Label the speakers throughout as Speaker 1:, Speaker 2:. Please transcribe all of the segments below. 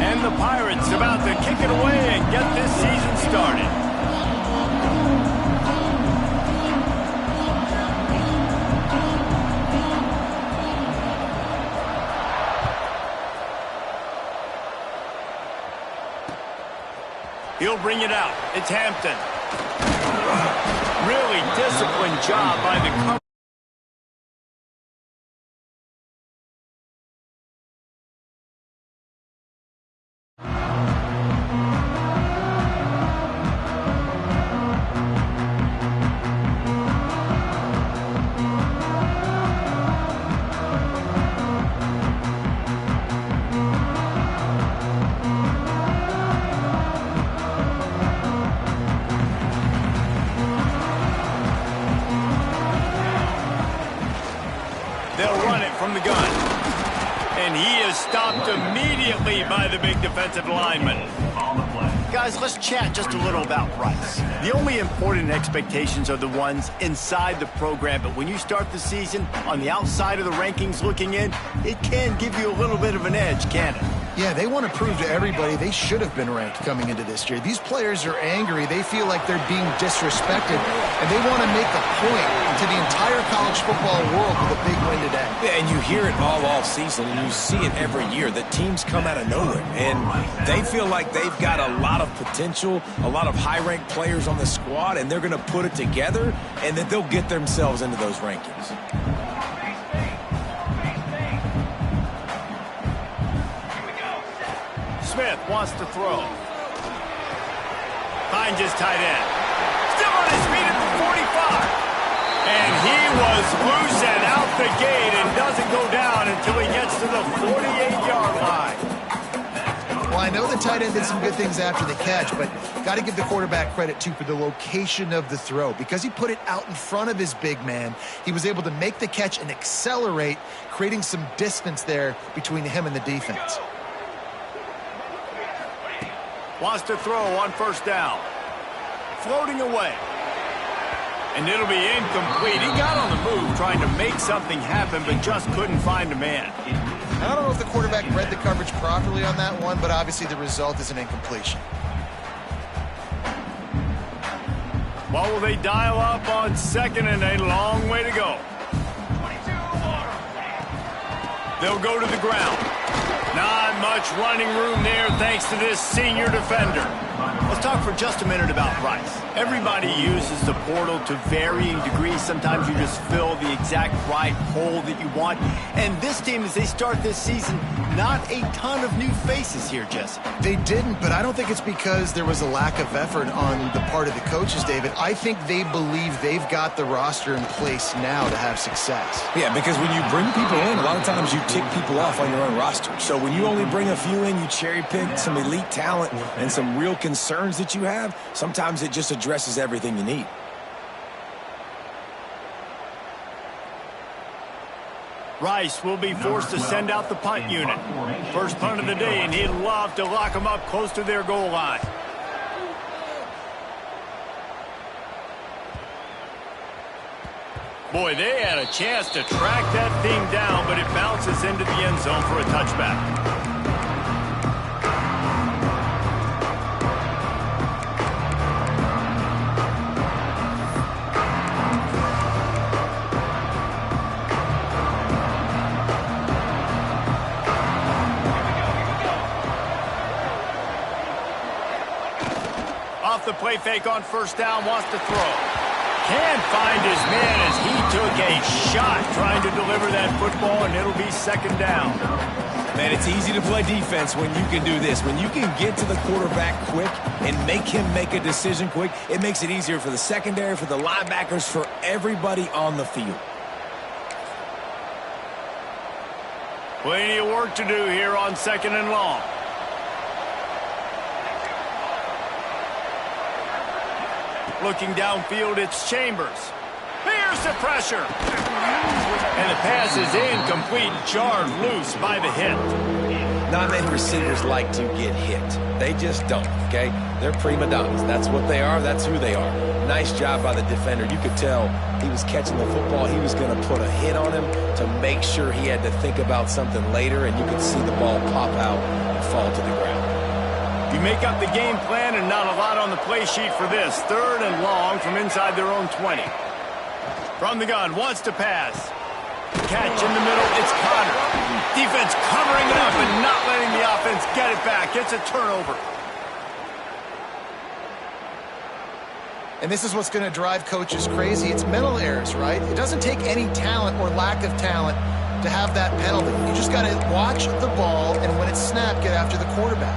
Speaker 1: And the Pirates about to kick it away and get this season started. He'll bring it out. It's Hampton. Really disciplined job by the cover. They'll run it from the gun. And he is stopped immediately by the big defensive lineman. Guys, let's chat just a little about Rice. The only important expectations are the ones inside the program, but when you start the season on the outside of the rankings looking in, it can give you a little bit of an edge, can't it?
Speaker 2: Yeah, they want to prove to everybody they should have been ranked coming into this year. These players are angry. They feel like they're being disrespected, and they want to make a point to the entire college football world with a big win today.
Speaker 3: Yeah, and you hear it all season, and you see it every year. The teams come out of nowhere, and they feel like they've got a lot of potential, a lot of high-ranked players on the squad, and they're going to put it together, and that they'll get themselves into those rankings.
Speaker 1: Smith wants to throw. Finds his tight end. Still on his feet at the 45. And he was loose and out the gate and doesn't go down until he gets to the 48-yard line.
Speaker 2: Well, I know the tight end did some good things after the catch, but got to give the quarterback credit, too, for the location of the throw. Because he put it out in front of his big man, he was able to make the catch and accelerate, creating some distance there between him and the defense.
Speaker 1: Wants to throw on first down. Floating away. And it'll be incomplete. He got on the move trying to make something happen, but just couldn't find a man.
Speaker 2: I don't know if the quarterback read the coverage properly on that one, but obviously the result is an incompletion.
Speaker 1: Well, will they dial up on second and a long way to go? They'll go to the ground. Not much running room there thanks to this senior defender. Let's talk for just a minute about Rice. Everybody uses the portal to varying degrees. Sometimes you just fill the exact right hole that you want. And this team, as they start this season, not a ton of new faces here, Jesse.
Speaker 2: They didn't, but I don't think it's because there was a lack of effort on the part of the coaches, David. I think they believe they've got the roster in place now to have success.
Speaker 3: Yeah, because when you bring people in, a lot of times you tick people off on your own roster. So when you only bring a few in, you cherry pick some elite talent and some real concerns that you have, sometimes it just addresses everything you need.
Speaker 1: Rice will be forced to send out the punt unit. First punt of the day, and he'd love to lock them up close to their goal line. Boy, they had a chance to track that thing down, but it bounces into the end zone for a touchback. Off the play fake on first down, wants to throw. Can't find his man as he took a shot trying to deliver that football, and it'll be second down.
Speaker 3: Man, it's easy to play defense when you can do this. When you can get to the quarterback quick and make him make a decision quick, it makes it easier for the secondary, for the linebackers, for everybody on the field.
Speaker 1: Plenty of work to do here on second and long. Looking downfield, it's Chambers. Here's the pressure. And the pass is incomplete, jarred loose by the hit.
Speaker 3: Not many receivers like to get hit. They just don't, okay? They're prima donnas. That's what they are. That's who they are. Nice job by the defender. You could tell he was catching the football. He was going to put a hit on him to make sure he had to think about something later, and you could see the ball pop out and fall to the ground.
Speaker 1: You make up the game plan and not a lot on the play sheet for this. 3rd and long from inside their own 20. From the gun, wants to pass. Catch in the middle, it's Connor. Defense covering it up and not letting the offense get it back. It's a turnover.
Speaker 2: And this is what's going to drive coaches crazy. It's mental errors, right? It doesn't take any talent or lack of talent to have that penalty. You just got to watch the ball, and when it's snapped, get after the quarterback.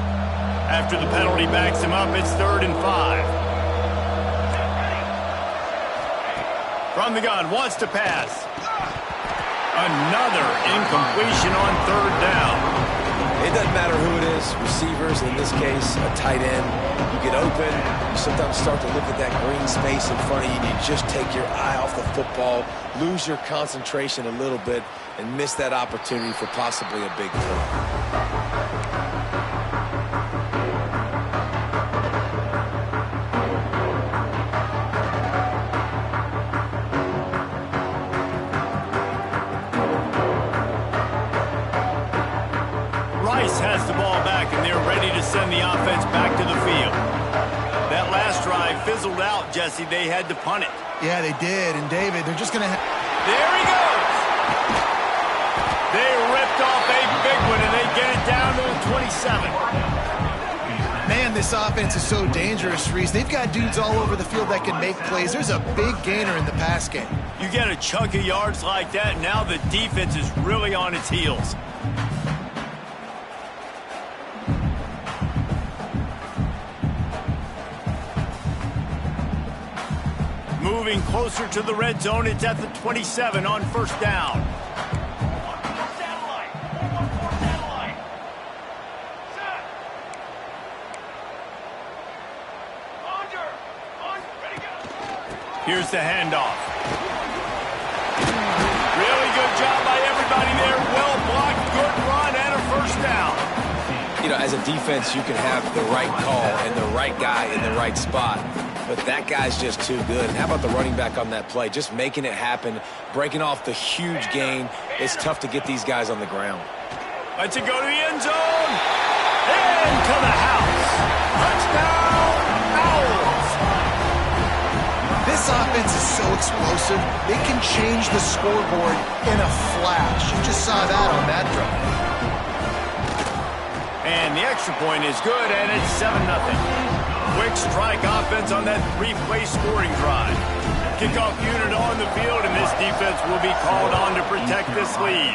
Speaker 1: After the penalty backs him up, it's 3rd and 5. From the gun, wants to pass. Another incompletion on 3rd down.
Speaker 3: It doesn't matter who it is, receivers, in this case, a tight end. You get open, you sometimes start to look at that green space in front of you, and you just take your eye off the football, lose your concentration a little bit, and miss that opportunity for possibly a big play.
Speaker 1: Has the ball back, and they're ready to send the offense back to the field. That last drive fizzled out, Jesse. They had to punt it.
Speaker 2: Yeah, they did. And, David, they're just going to...
Speaker 1: There he goes! They ripped off a big one, and they get it down to the 27.
Speaker 2: Man, this offense is so dangerous, Reese. They've got dudes all over the field that can make plays. There's a big gainer in the pass game.
Speaker 1: You get a chunk of yards like that, now the defense is really on its heels. Moving closer to the red zone, it's at the 27 on 1st down. Here's the handoff. Really good job by everybody there. Well blocked, good run, and a 1st down.
Speaker 3: You know, as a defense, you can have the right call and the right guy in the right spot. But that guy's just too good. And how about the running back on that play? Just making it happen, breaking off the huge gain. It's tough to get these guys on the ground.
Speaker 1: Let's it go to the end zone. Into the house. Touchdown, Owls.
Speaker 2: This offense is so explosive, they can change the scoreboard in a flash. You just saw that on that drive. And the extra point is good, and it's 7-0. Quick strike offense on that 3-play scoring drive. Kickoff unit on the field, and this defense will be called on to protect this lead.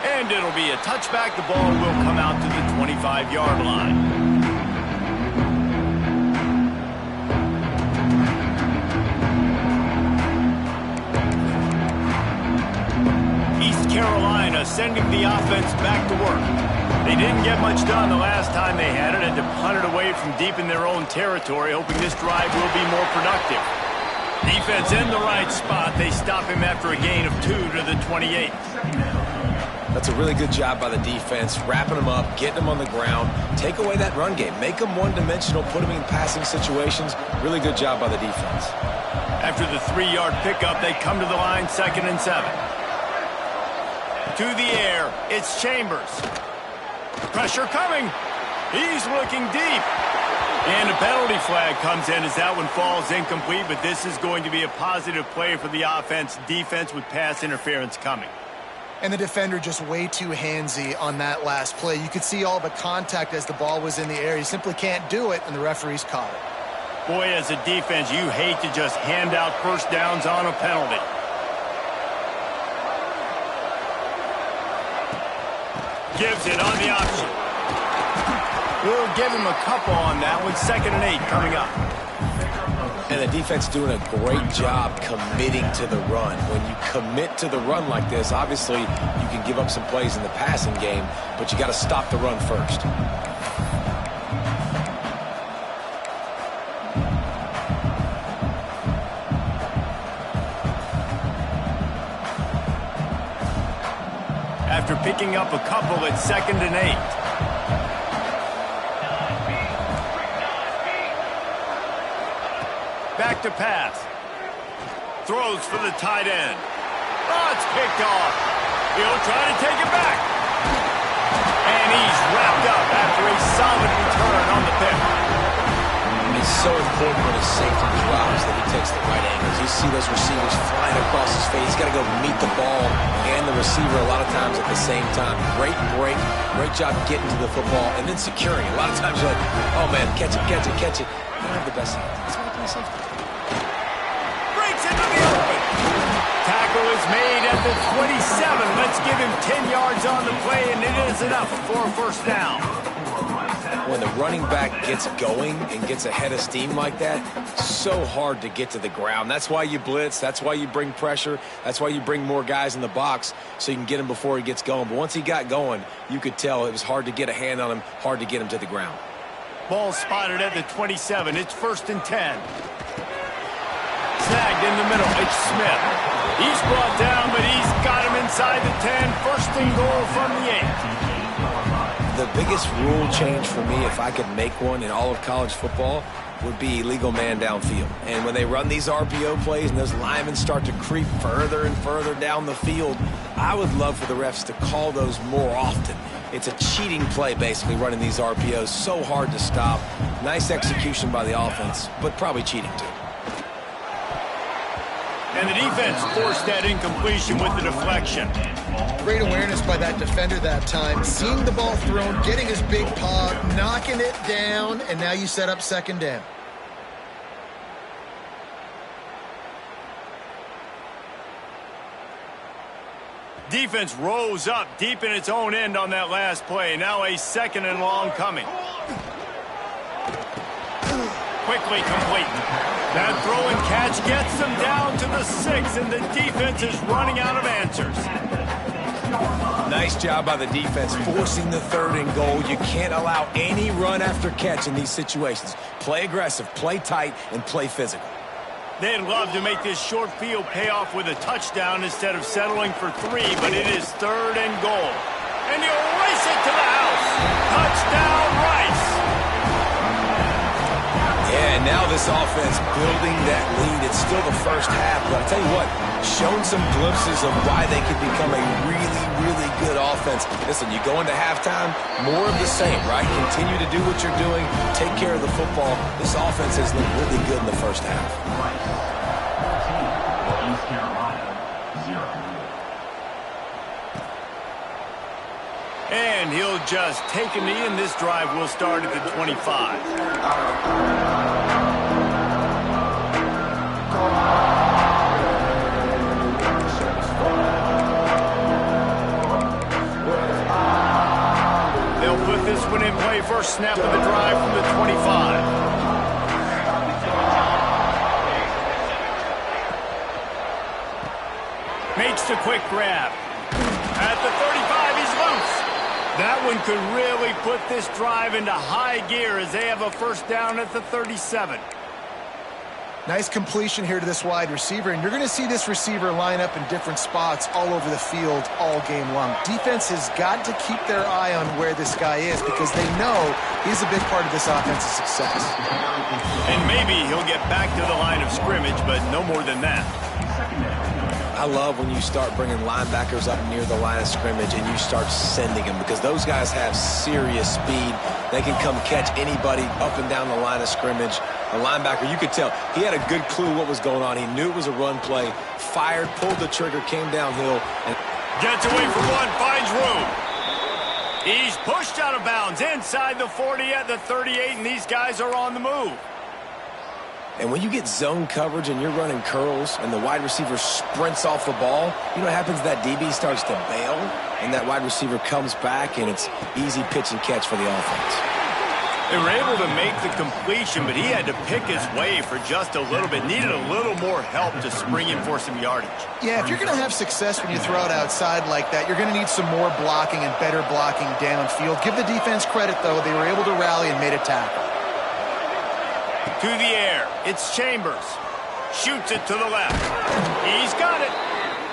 Speaker 2: And it'll be a touchback. The ball will come out to the 25-yard line. East Carolina sending the offense back to work. They didn't get much done the last time they had it, had to punt it away from deep in their own territory, hoping this drive will be more productive. Defense in the right spot. They stop him after a gain of 2 to the 28.
Speaker 3: That's a really good job by the defense, wrapping them up, getting them on the ground, take away that run game, make them one-dimensional, put them in passing situations. Really good job by the defense.
Speaker 1: After the 3-yard pickup, they come to the line, 2nd and 7. To the air, it's Chambers. Pressure coming. He's looking deep. And a penalty flag comes in as that one falls incomplete, but this is going to be a positive play for the offense. Defense with pass interference coming. And the defender just way too handsy on that last play. You could see all the contact as the ball was in the air. He simply can't do it, and the referee's caught it. Boy, as a defense, you hate to just hand out first downs on a penalty. Gives it on the option. We'll give him a couple on that one. 2nd and 8 coming up.
Speaker 3: And the defense doing a great job committing to the run. When you commit to the run like this, obviously you can give up some plays in the passing game, but you got to stop the run first.
Speaker 1: After picking up a couple, it's 2nd and 8. Back to pass. Throws for the tight end. Oh, it's picked off. He'll try to take it back. And he's wrapped up after a solid return on the pick.
Speaker 3: It's so important when his safety drops that he takes the right angles. You see those receivers flying across his face. He's got to go meet the ball and the receiver a lot of times at the same time. Great break. Great job getting to the football and then securing. A lot of times you're like, oh, man, catch it, catch it, catch it. You don't have the best safety. That's why they play safety.
Speaker 1: Breaks into the open. Tackle is made at the 27. Let's give him 10 yards on the play, and it is enough for a first down.
Speaker 3: When the running back gets going and gets ahead of steam like that, so hard to get to the ground. That's why you blitz. That's why you bring pressure. That's why you bring more guys in the box so you can get him before he gets going. But once he got going, you could tell it was hard to get a hand on him, hard to get him to the ground.
Speaker 1: Ball spotted at the 27. It's 1st and 10. Snagged in the middle. It's Smith. He's brought down, but he's got him inside the 10. 1st and goal from the 8.
Speaker 3: The biggest rule change for me, if I could make one in all of college football, would be illegal man downfield. And when they run these RPO plays and those linemen start to creep further and further down the field, I would love for the refs to call those more often. It's a cheating play, basically, running these RPOs. So hard to stop. Nice execution by the offense, but probably cheating too.
Speaker 1: And the defense forced that incompletion with the deflection.
Speaker 2: Great awareness by that defender that time. Seeing the ball thrown, getting his big paw, knocking it down, and now you set up 2nd down.
Speaker 1: Defense rose up deep in its own end on that last play. Now a 2nd and long coming. Quickly complete. That throw and catch gets them down to the 6, and the defense is running out of answers.
Speaker 3: Nice job by the defense forcing the 3rd and goal. You can't allow any run after catch in these situations. Play aggressive, play tight, and play physical.
Speaker 1: They'd love to make this short field pay off with a touchdown instead of settling for 3, but it is 3rd and goal. And he'll race it to the house. Touchdown, Rice.
Speaker 3: Yeah, and now this offense building that lead. It's still the first half, but I'll tell you what, shown some glimpses of why they could become a really, really good offense. Listen, you go into halftime, more of the same, right? Continue to do what you're doing, take care of the football. This offense has looked really good in the first half.
Speaker 4: East Carolina, 0.
Speaker 1: And he'll just take a knee, and this drive will start at the 25. They'll put this one in play. First snap of the drive from the 25. Makes the quick grab. At the 35, he's loose. That one could really put this drive into high gear as they have a first down at the 37.
Speaker 2: Nice completion here to this wide receiver, and you're going to see this receiver line up in different spots all over the field all game long. Defense has got to keep their eye on where this guy is because they know he's a big part of this offense's success.
Speaker 1: And maybe he'll get back to the line of scrimmage, but no more than that.
Speaker 3: I love when you start bringing linebackers up near the line of scrimmage and you start sending them because those guys have serious speed. They can come catch anybody up and down the line of scrimmage. The linebacker, you could tell, he had a good clue what was going on. He knew it was a run play, fired, pulled the trigger, came downhill. And
Speaker 1: gets away from one, finds room. He's pushed out of bounds inside the 40 at the 38, and these guys are on the move.
Speaker 3: And when you get zone coverage and you're running curls and the wide receiver sprints off the ball, you know what happens? That DB starts to bail, and that wide receiver comes back, and it's easy pitch and catch for the offense.
Speaker 1: They were able to make the completion, but he had to pick his way for just a little bit. Needed a little more help to spring in for some yardage.
Speaker 2: Yeah, if you're going to have success when you throw it outside like that, you're going to need some more blocking and better blocking downfield. Give the defense credit, though. They were able to rally and made a tackle.
Speaker 1: To the air, it's Chambers. Shoots it to the left. He's got it.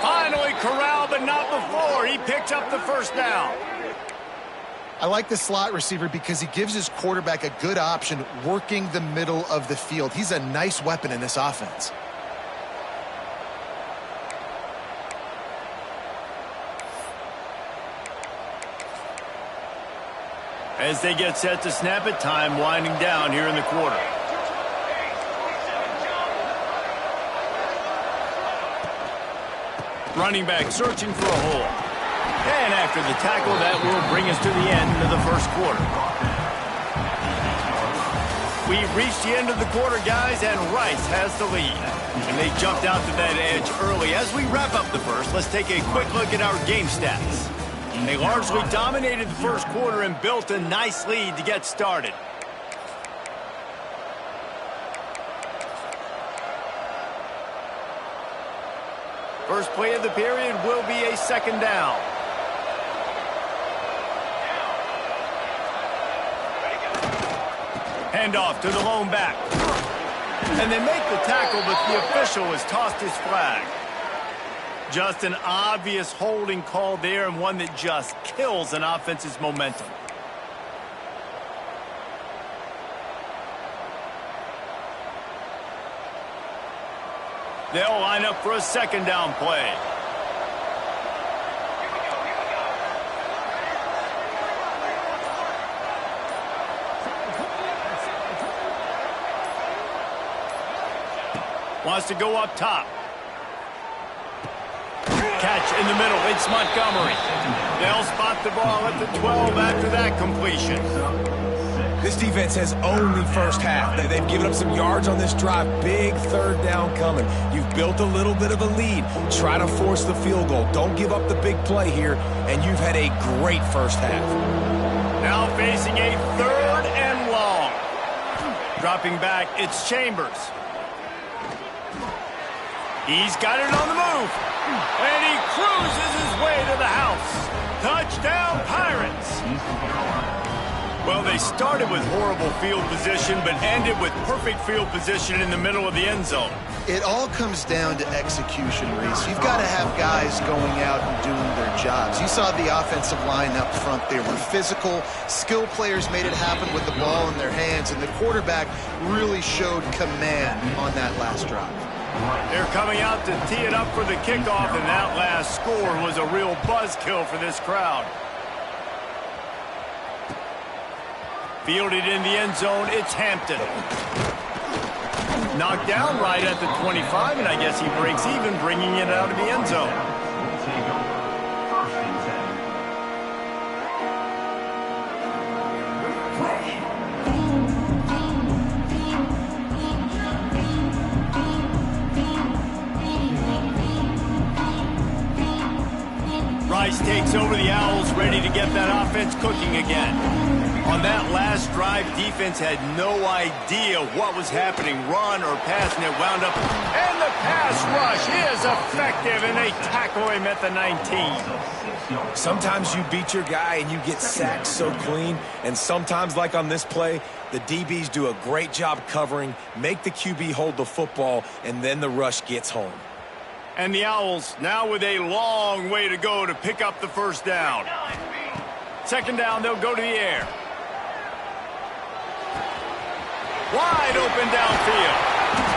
Speaker 1: Finally corralled, but not before. He picks up the first down.
Speaker 2: I like the slot receiver because he gives his quarterback a good option working the middle of the field. He's a nice weapon in this offense.
Speaker 1: As they get set to snap it, time winding down here in the quarter. Running back searching for a hole. And after the tackle, that will bring us to the end of the first quarter. We've reached the end of the quarter, guys, and Rice has the lead. And they jumped out to that edge early. As we wrap up the first, let's take a quick look at our game stats. They largely dominated the first quarter and built a nice lead to get started. First play of the period will be a second down. Handoff to the lone back. And they make the tackle, but the official has tossed his flag. Just an obvious holding call there, and one that just kills an offense's momentum. They'll line up for a second down play. Wants to go up top. Catch in the middle. It's Montgomery. They'll spot the ball at the 12 after that completion.
Speaker 3: This defense has owned the first half. They've given up some yards on this drive. Big third down coming. You've built a little bit of a lead. Try to force the field goal. Don't give up the big play here, and you've had a great first half.
Speaker 1: Now facing a third and long. Dropping back, it's Chambers. He's got it on the move. And he cruises his way to the house. Touchdown, Pirates. Well, they started with horrible field position, but ended with perfect field position in the middle of the end zone.
Speaker 2: It all comes down to execution, Reese. You've got to have guys going out and doing their jobs. You saw the offensive line up front. They were physical. Skill players made it happen with the ball in their hands, and the quarterback really showed command on that last drive.
Speaker 1: They're coming out to tee it up for the kickoff, and that last score was a real buzzkill for this crowd. Fielded in the end zone, it's Hampton. Knocked down right at the 25, and I guess he breaks even, bringing it out of the end zone. Rice takes over the Owls, ready to get that offense cooking again. On that last drive, defense had no idea what was happening, run or pass, and it wound up. And the pass rush is effective, and they tackle him at the 19.
Speaker 3: Sometimes you beat your guy and you get sacked so clean, and sometimes, like on this play, the DBs do a great job covering, make the QB hold the football, and then the rush gets home.
Speaker 1: And the Owls now with a long way to go to pick up the first down. Second down, they'll go to the air. Wide open downfield.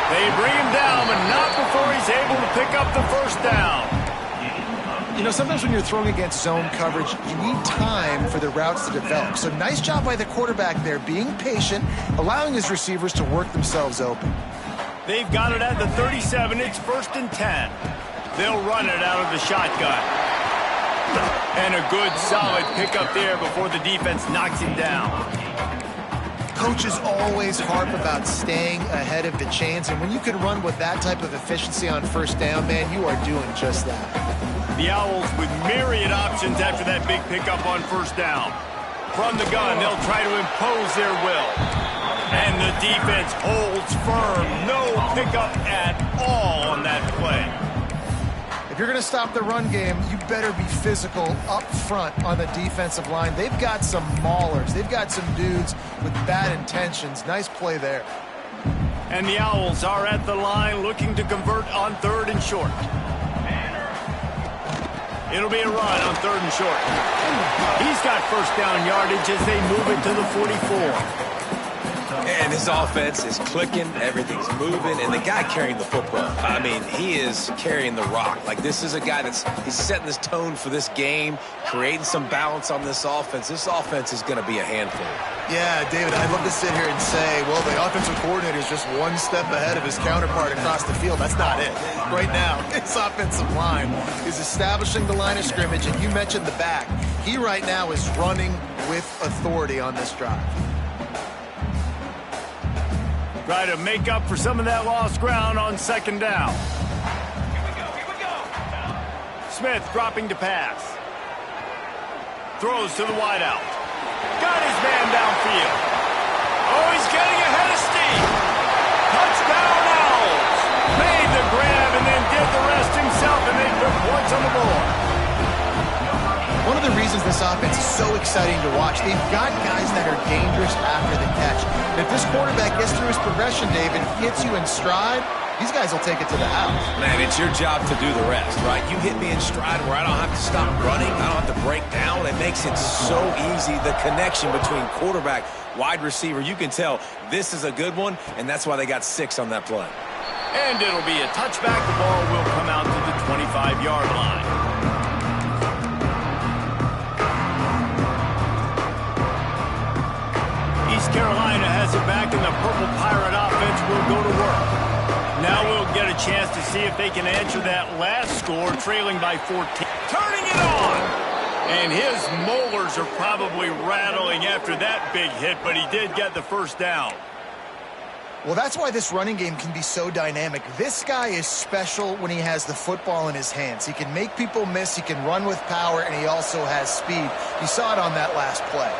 Speaker 1: They bring him down, but not before he's able to pick up the first down.
Speaker 2: You know, sometimes when you're throwing against zone coverage, you need time for the routes to develop. So nice job by the quarterback there, being patient, allowing his receivers to work themselves open.
Speaker 1: They've got it at the 37. It's 1st and 10. They'll run it out of the shotgun. And a good, solid pickup there before the defense knocks him down.
Speaker 2: Coaches always harp about staying ahead of the chains, and when you can run with that type of efficiency on first down, man, you are doing just that.
Speaker 1: The Owls with myriad options after that big pickup on first down. From the gun, they'll try to impose their will. And the defense holds firm. No pickup at all on that play.
Speaker 2: If you're going to stop the run game, you better be physical up front on the defensive line. They've got some maulers. They've got some dudes with bad intentions. Nice play there.
Speaker 1: And the Owls are at the line looking to convert on 3rd and short. It'll be a run on 3rd and short. He's got first down yardage as they move it to the 44.
Speaker 3: And this offense is clicking, everything's moving, and the guy carrying the football, I mean, he is carrying the rock. Like, this is a guy he's setting this tone for this game, creating some balance on this offense. This offense is going to be a handful.
Speaker 2: Yeah, David, I'd love to sit here and say, well, the offensive coordinator is just one step ahead of his counterpart across the field. That's not it. Right now, his offensive line is establishing the line of scrimmage, and you mentioned the back. He right now is running with authority on this drive.
Speaker 1: Try to make up for some of that lost ground on second down. Here we go. Smith dropping to pass. Throws to the wideout. Got his man downfield. Oh, he's getting ahead of steam. Touchdown Owls. Made the grab and then did the rest himself, and they put points on the board.
Speaker 2: One of the reasons this offense is so exciting to watch, they've got guys that are dangerous after the catch. And if this quarterback gets through his progression, David, hits you in stride, these guys will take it to the house.
Speaker 3: Man, it's your job to do the rest, right? You hit me in stride where I don't have to stop running. I don't have to break down. It makes it so easy. The connection between quarterback, wide receiver, you can tell this is a good one, and that's why they got 6 on that play.
Speaker 1: And it'll be a touchback. The ball will come out to the 25-yard line. East Carolina has it back, and the Purple Pirate offense will go to work. Now we'll get a chance to see if they can answer that last score, trailing by 14. Turning it on! And his molars are probably rattling after that big hit, but he did get the first down.
Speaker 2: Well, that's why this running game can be so dynamic. This guy is special when he has the football in his hands. He can make people miss, he can run with power, and he also has speed. You saw it on that last play.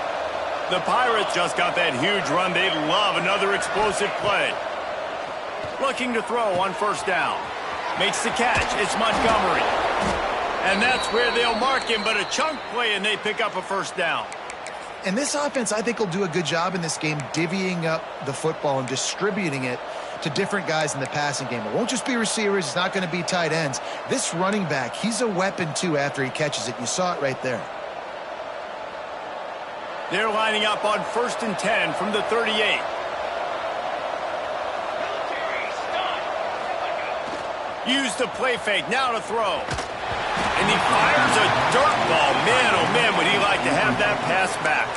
Speaker 1: The Pirates just got that huge run. They love another explosive play. Looking to throw on first down. Makes the catch. It's Montgomery. And that's where they'll mark him, but a chunk play, and they pick up a first down.
Speaker 2: And this offense, I think, will do a good job in this game divvying up the football and distributing it to different guys in the passing game. It won't just be receivers. It's not going to be tight ends. This running back, he's a weapon, too, after he catches it. You saw it right there.
Speaker 1: They're lining up on 1st and 10 from the 38. Use the play fake, now to throw. And he fires a dirt ball. Man, oh man, would he like to have that pass back.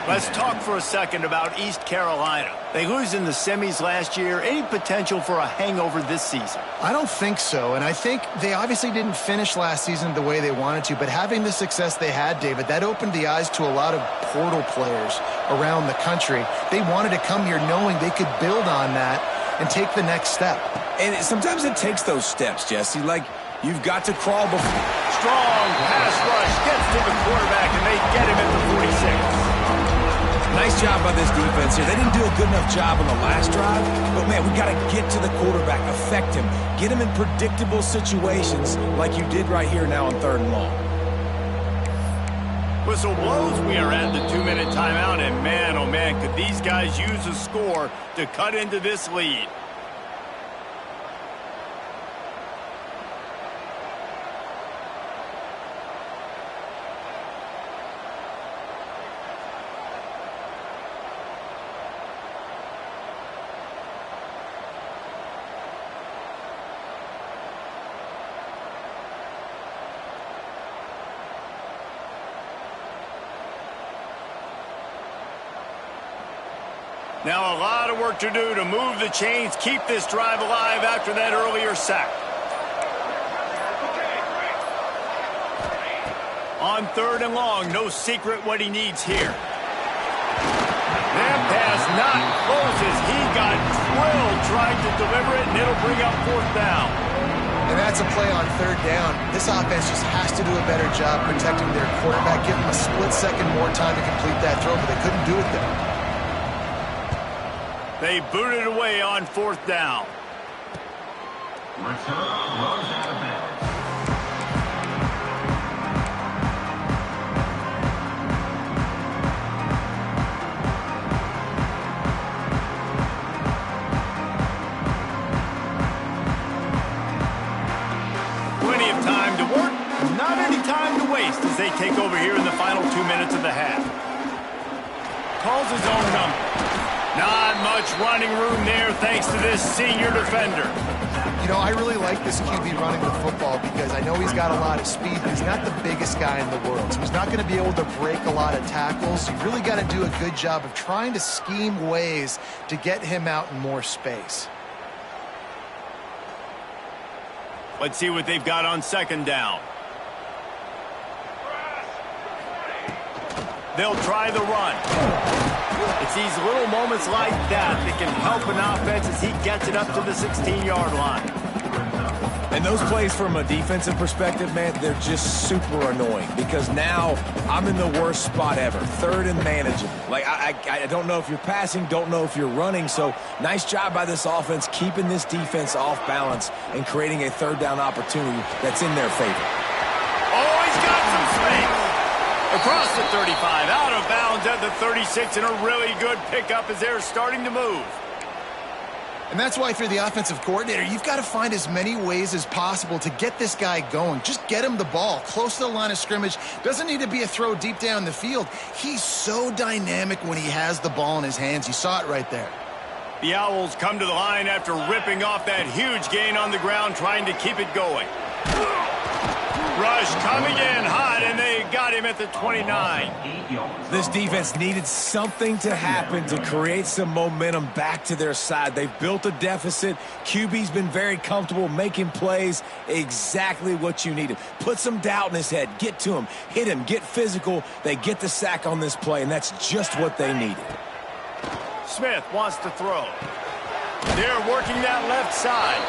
Speaker 1: Let's talk for a second about East Carolina. They lose in the semis last year. Any potential for a hangover this season?
Speaker 2: I don't think so, and I think they obviously didn't finish last season the way they wanted to, but having the success they had, David, that opened the eyes to a lot of portal players around the country. They wanted to come here knowing they could build on that and take the next step.
Speaker 3: And sometimes it takes those steps, Jesse. Like, you've got to crawl before.
Speaker 1: Strong pass rush gets to the quarterback, and they get him at the 46.
Speaker 3: Nice job by this defense here. They didn't do a good enough job on the last drive, but, man, we got to get to the quarterback, affect him, get him in predictable situations like you did right here now on 3rd and long.
Speaker 1: Whistle blows. We are at the 2-minute timeout, and man, oh man, could these guys use a score to cut into this lead. Now a lot of work to do to move the chains, keep this drive alive after that earlier sack. On 3rd and long, no secret what he needs here. That pass not closes. He got drilled trying to deliver it, and it'll bring up 4th down.
Speaker 2: And that's a play on 3rd down. This offense just has to do a better job protecting their quarterback, give him a split second more time to complete that throw, but they couldn't do it there.
Speaker 1: They booted away on 4th down.
Speaker 4: Return goes out of bounds.
Speaker 1: Plenty of time to work, not any time to waste as they take over here in the final 2 minutes of the half. Calls his own number. Not much running room there thanks to this senior defender.
Speaker 2: You know, I really like this QB running the football because I know he's got a lot of speed, but he's not the biggest guy in the world. So he's not going to be able to break a lot of tackles. You really got to do a good job of trying to scheme ways to get him out in more space.
Speaker 1: Let's see what they've got on second down. They'll try the run. It's these little moments like that that can help an offense as he gets it up to the 16-yard line.
Speaker 3: And those plays from a defensive perspective, man, they're just super annoying because now I'm in the worst spot ever, third and manageable. Like, I don't know if you're passing, don't know if you're running, so nice job by this offense keeping this defense off balance and creating a third down opportunity that's in their favor.
Speaker 1: Oh, he's got some space. Across the 35, out of bounds at the 36, and a really good pickup as they're starting to move.
Speaker 2: And that's why, if you're the offensive coordinator, you've got to find as many ways as possible to get this guy going. Just get him the ball close to the line of scrimmage. Doesn't need to be a throw deep down the field. He's so dynamic when he has the ball in his hands. You saw it right there.
Speaker 1: The Owls come to the line after ripping off that huge gain on the ground, trying to keep it going. Rush coming in hot, and they got him at the 29.
Speaker 3: This defense needed something to happen to create some momentum back to their side. They've built a deficit. QB's been very comfortable making plays, exactly what you needed. Put some doubt in his head. Get to him. Hit him. Get physical. They get the sack on this play, and that's just what they needed.
Speaker 1: Smith wants to throw. They're working that left side.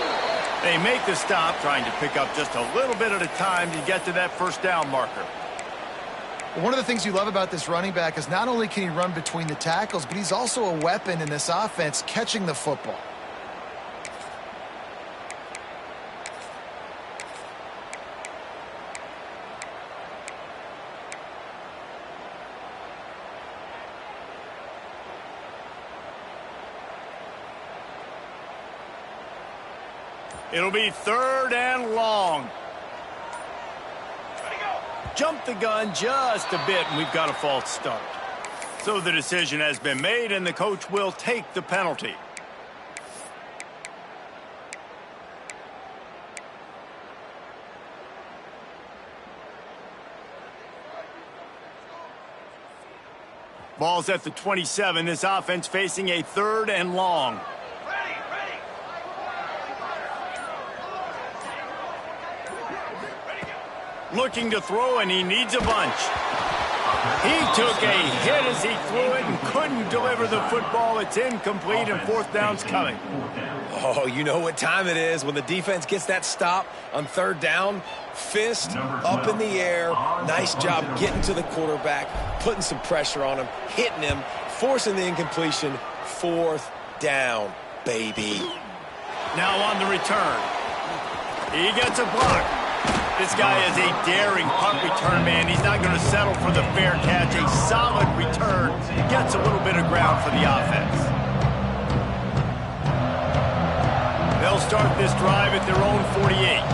Speaker 1: They make the stop, trying to pick up just a little bit at a time to get to that first down marker.
Speaker 2: One of the things you love about this running back is not only can he run between the tackles, but he's also a weapon in this offense catching the football.
Speaker 1: It'll be third and long. Jump the gun just a bit, and we've got a false start. So the decision has been made, and the coach will take the penalty. Ball's at the 27. This offense facing a third and long. Looking to throw, and he needs a bunch. He took a hit as he threw it and couldn't deliver the football. It's incomplete, and fourth down's coming.
Speaker 3: Oh, you know what time it is when the defense gets that stop on third down. Fist up in the air. Nice job getting to the quarterback, putting some pressure on him, hitting him, forcing the incompletion. Fourth down, baby.
Speaker 1: Now on the return. He gets a block. This guy is a daring punt return man. He's not going to settle for the fair catch. A solid return. Gets a little bit of ground for the offense. They'll start this drive at their own 48.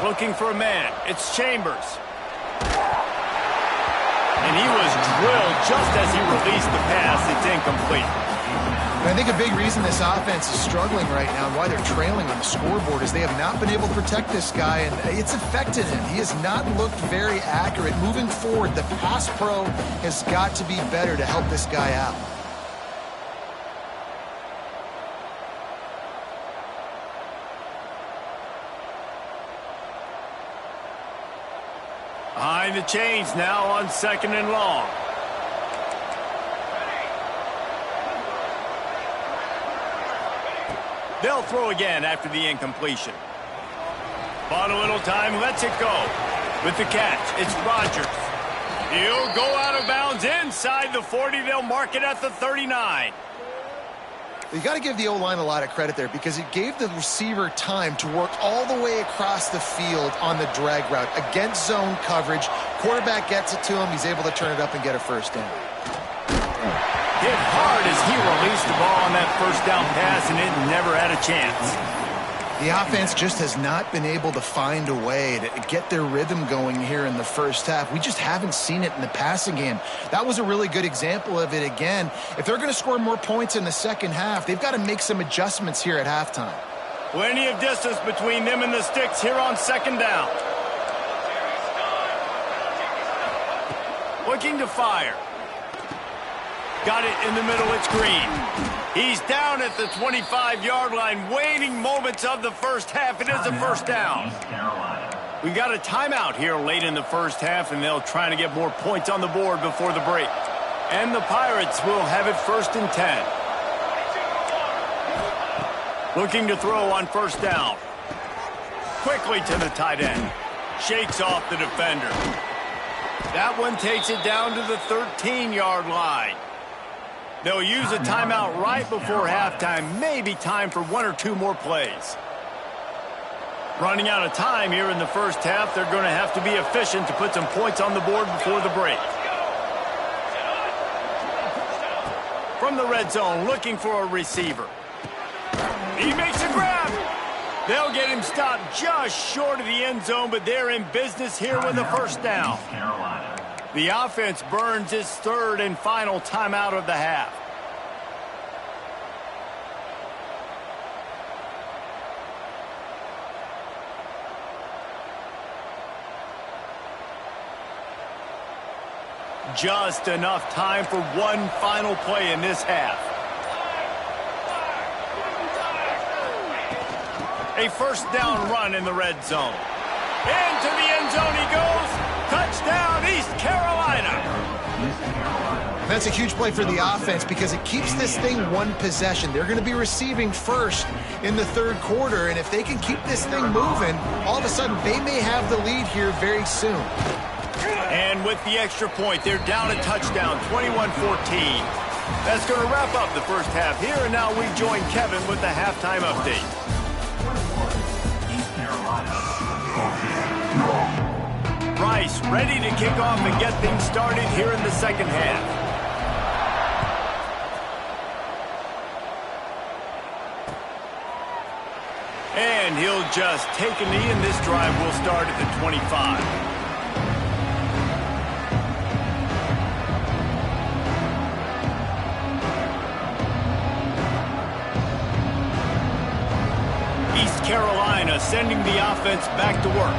Speaker 1: Looking for a man. It's Chambers. And he was drilled just as he released the pass. It's incomplete.
Speaker 2: And I think a big reason this offense is struggling right now and why they're trailing on the scoreboard is they have not been able to protect this guy, and it's affected him. He has not looked very accurate. Moving forward, the pass pro has got to be better to help this guy out.
Speaker 1: Behind the chains now on second and long. They'll throw again after the incompletion. Bought a little time, lets it go. With the catch, it's Rodgers. He'll go out of bounds inside the 40. They'll mark it at the 39.
Speaker 2: You got to give the O-line a lot of credit there because it gave the receiver time to work all the way across the field on the drag route against zone coverage. Quarterback gets it to him. He's able to turn it up and get a first down.
Speaker 1: Hit hard as he released the ball on that first down pass, and it never had a chance.
Speaker 2: The offense just has not been able to find a way to get their rhythm going here in the first half. We just haven't seen it in the passing game. That was a really good example of it again. If they're going to score more points in the second half, they've got to make some adjustments here at halftime.
Speaker 1: Plenty of distance between them and the sticks here on second down. Looking to fire. Got it in the middle, it's Green. He's down at the 25-yard line, waiting moments of the first half. It is a first down. We got a timeout here late in the first half, and they'll try to get more points on the board before the break. And the Pirates will have it 1st and 10. Looking to throw on first down. Quickly to the tight end. Shakes off the defender. That one takes it down to the 13-yard line. They'll use a timeout right before halftime. Maybe time for 1 or 2 more plays. Running out of time here in the first half. They're going to have to be efficient to put some points on the board before the break. From the red zone, looking for a receiver. He makes a grab. They'll get him stopped just short of the end zone, but they're in business here with a first down. The offense burns its 3rd and final timeout of the half. Just enough time for one final play in this half. A first down run in the red zone. Into the end zone he goes. Touchdown, East Carolina.
Speaker 2: That's a huge play for the offense because it keeps this thing one possession. They're going to be receiving first in the 3rd quarter, and if they can keep this thing moving, all of a sudden they may have the lead here very soon.
Speaker 1: And with the extra point, they're down a touchdown, 21-14. That's going to wrap up the first half here, and now we join Kevin with the halftime update. Rice ready to kick off and get things started here in the second half. And he'll just take a knee, and this drive will start at the 25. East Carolina sending the offense back to work.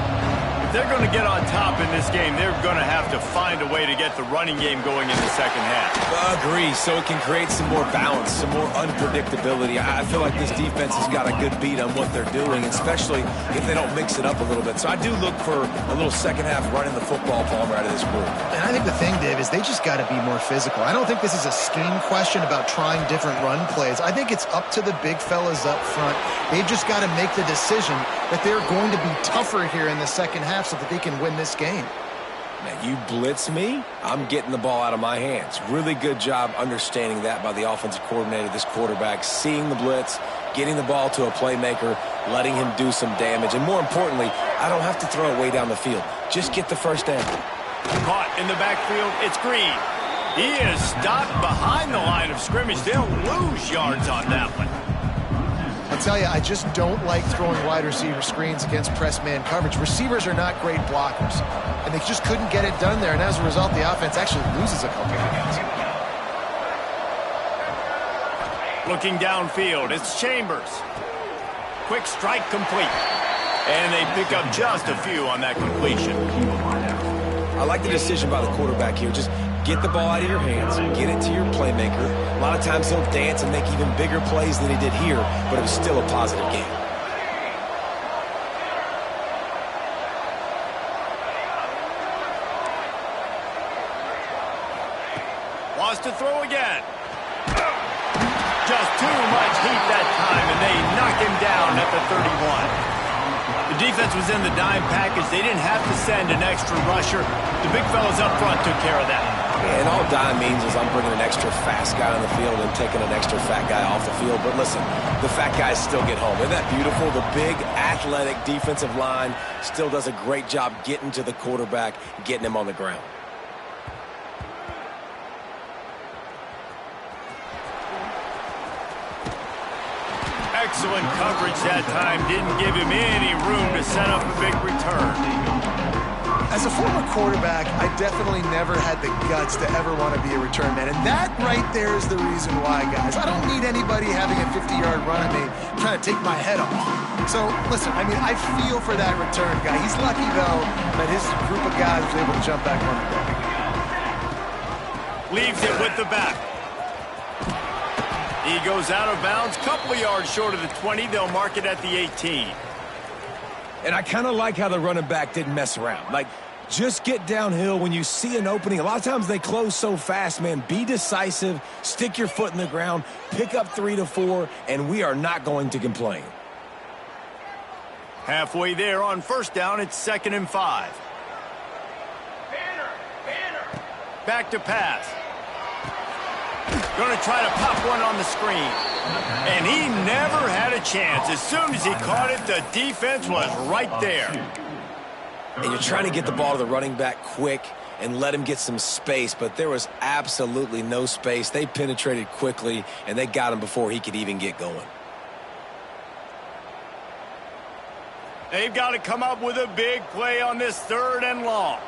Speaker 1: If they're going to get on top in this game, they're going to have to find a way to get the running game going in the second half.
Speaker 3: Agree, so it can create some more balance, some more unpredictability. I feel like this defense has got a good beat on what they're doing, especially if they don't mix it up a little bit. So I do look for a little second half running the football Palmer out of this group.
Speaker 2: And I think the thing, Dave, is they just got to be more physical. I don't think this is a scheme question about trying different run plays. I think it's up to the big fellas up front. They've just got to make the decision that they're going to be tougher here in the second half so that they can win this game.
Speaker 3: Now, you blitz me, I'm getting the ball out of my hands. Really good job understanding that by the offensive coordinator, this quarterback, seeing the blitz, getting the ball to a playmaker, letting him do some damage. And more importantly, I don't have to throw it way down the field. Just get the first down.
Speaker 1: Caught in the backfield, it's Green. He is stopped behind the line of scrimmage. They'll lose yards on that one.
Speaker 2: I'll tell you, I just don't like throwing wide receiver screens against press man coverage. Receivers are not great blockers, and they just couldn't get it done there, and as a result, the offense actually loses a couple of games.
Speaker 1: Looking downfield, it's Chambers. Quick strike complete. And they pick up just a few on that completion.
Speaker 3: I like the decision by the quarterback here. Just get the ball out of your hands, get it to your playmaker. A lot of times he'll dance and make even bigger plays than he did here, but it was still a positive game.
Speaker 1: Wants to throw again. Just too much heat that time, and they knock him down at the 31. The defense was in the dime package. They didn't have to send an extra rusher. The big fellas up front took care of that.
Speaker 3: Yeah, and all dime means is I'm bringing an extra fast guy on the field and taking an extra fat guy off the field. But listen, the fat guys still get home. Isn't that beautiful? The big, athletic defensive line still does a great job getting to the quarterback, getting him on the ground.
Speaker 1: Excellent coverage that time. Didn't give him any room to set up a big return.
Speaker 2: As a former quarterback, I definitely never had the guts to ever want to be a return man. And that right there is the reason why, guys. I don't need anybody having a 50-yard run at me trying to take my head off. So, listen, I mean, I feel for that return guy. He's lucky, though, that his group of guys was able to jump back on it.
Speaker 1: Leaves it with the back. He goes out of bounds, couple of yards short of the 20. They'll mark it at the 18.
Speaker 3: And I kind of like how the running back didn't mess around. Like, just get downhill when you see an opening. A lot of times they close so fast, man. Be decisive, stick your foot in the ground, pick up 3 to 4, and we are not going to complain.
Speaker 1: Halfway there on first down, it's 2nd and 5. Back to pass. Going to try to pop one on the screen. And he never had a chance. As soon as he caught it, the defense was right there.
Speaker 3: And you're trying to get the ball to the running back quick and let him get some space, but there was absolutely no space. They penetrated quickly, and they got him before he could even get going.
Speaker 1: They've got to come up with a big play on this 3rd and long.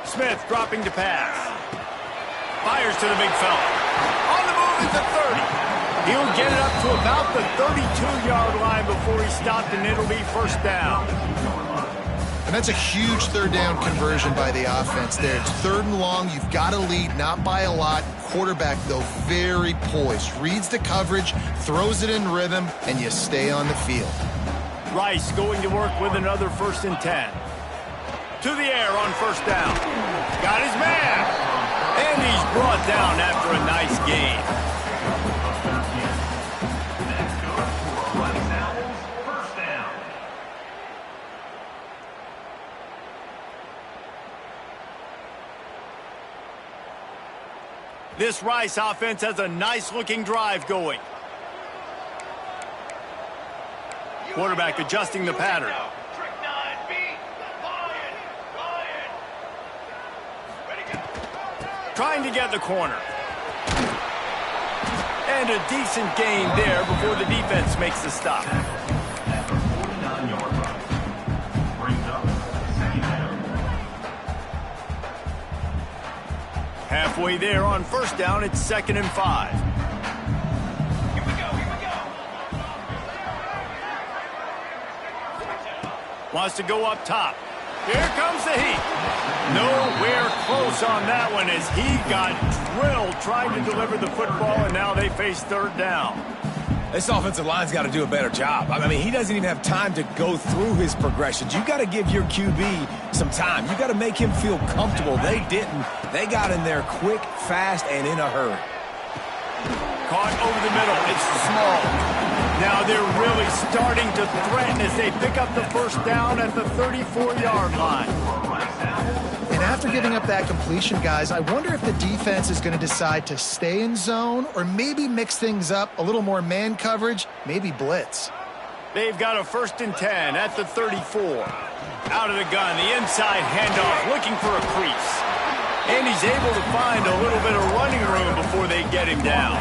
Speaker 1: Smith dropping to pass. Fires to the big fella. On the move at the 30. He'll get it up to about the 32-yard line before he's stopped, and it'll be first down.
Speaker 2: And that's a huge 3rd down conversion by the offense there. It's 3rd and long. You've got to lead, not by a lot. Quarterback, though, very poised. Reads the coverage, throws it in rhythm, and you stay on the field.
Speaker 1: Rice going to work with another 1st and 10. To the air on first down. Got his man. And he's brought down after a nice gain.
Speaker 4: First down.
Speaker 1: This Rice offense has a nice-looking drive going. Quarterback adjusting the pattern. Trying to get the corner. And a decent gain there before the defense makes the stop.
Speaker 4: 49-yard run. Brings up 2nd down.
Speaker 1: Halfway there on first down, it's 2nd and 5.
Speaker 4: Here we go.
Speaker 1: Wants to go up top. Here comes the heat. Nowhere close on that one as he got drilled trying to deliver the football, and now they face 3rd down.
Speaker 3: This offensive line's got to do a better job. I mean, he doesn't even have time to go through his progressions. You got to give your QB some time. You got to make him feel comfortable. They didn't. They got in there quick, fast, and in a hurry.
Speaker 1: Caught over the middle. It's small. Now they're really starting to threaten as they pick up the first down at the 34-yard line.
Speaker 2: And after giving up that completion, guys, I wonder if the defense is going to decide to stay in zone or maybe mix things up, a little more man coverage, maybe blitz.
Speaker 1: They've got a 1st and 10 at the 34. Out of the gun, the inside handoff, looking for a crease. And he's able to find a little bit of running room before they get him down.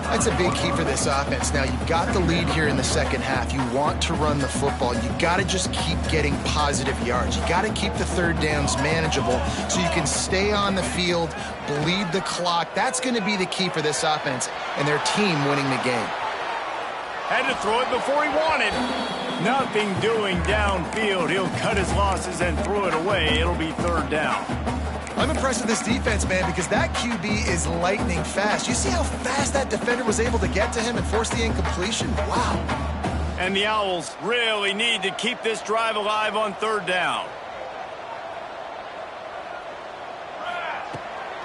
Speaker 2: That's a big key for this offense. Now, you've got the lead here in the second half. You want to run the football. You got to just keep getting positive yards. You got to keep the 3rd downs manageable so you can stay on the field, bleed the clock. That's going to be the key for this offense and their team winning the game.
Speaker 1: Had to throw it before he wanted. Nothing doing downfield. He'll cut his losses and throw it away. It'll be 3rd down.
Speaker 2: I'm impressed with this defense, man, because that QB is lightning fast. You see how fast that defender was able to get to him and force the incompletion? Wow.
Speaker 1: And the Owls really need to keep this drive alive on 3rd down.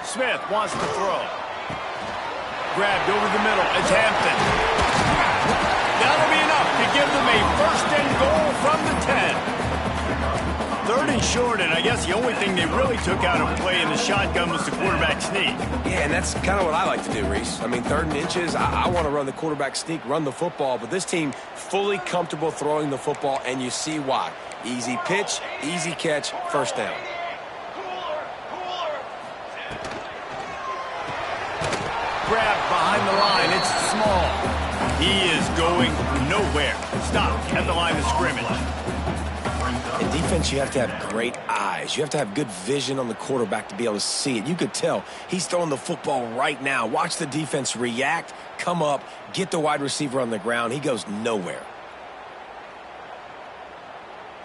Speaker 1: Smith wants to throw. Grabbed over the middle. It's Hampton. That'll be enough to give them a 1st and goal from the 10. 3rd and short, and I guess the only thing they really took out of play in the shotgun was the quarterback sneak.
Speaker 3: Yeah, and that's kind of what I like to do, Reese. I mean, 3rd and inches, I want to run the quarterback sneak, run the football, but this team fully comfortable throwing the football, and you see why. Easy pitch, easy catch, 1st down.
Speaker 1: Grabbed behind the line. It's He is going nowhere. Stop at the line of scrimmage.
Speaker 3: In defense, you have to have great eyes. You have to have good vision on the quarterback to be able to see it. You could tell he's throwing the football right now. Watch the defense react, come up, get the wide receiver on the ground. He goes nowhere.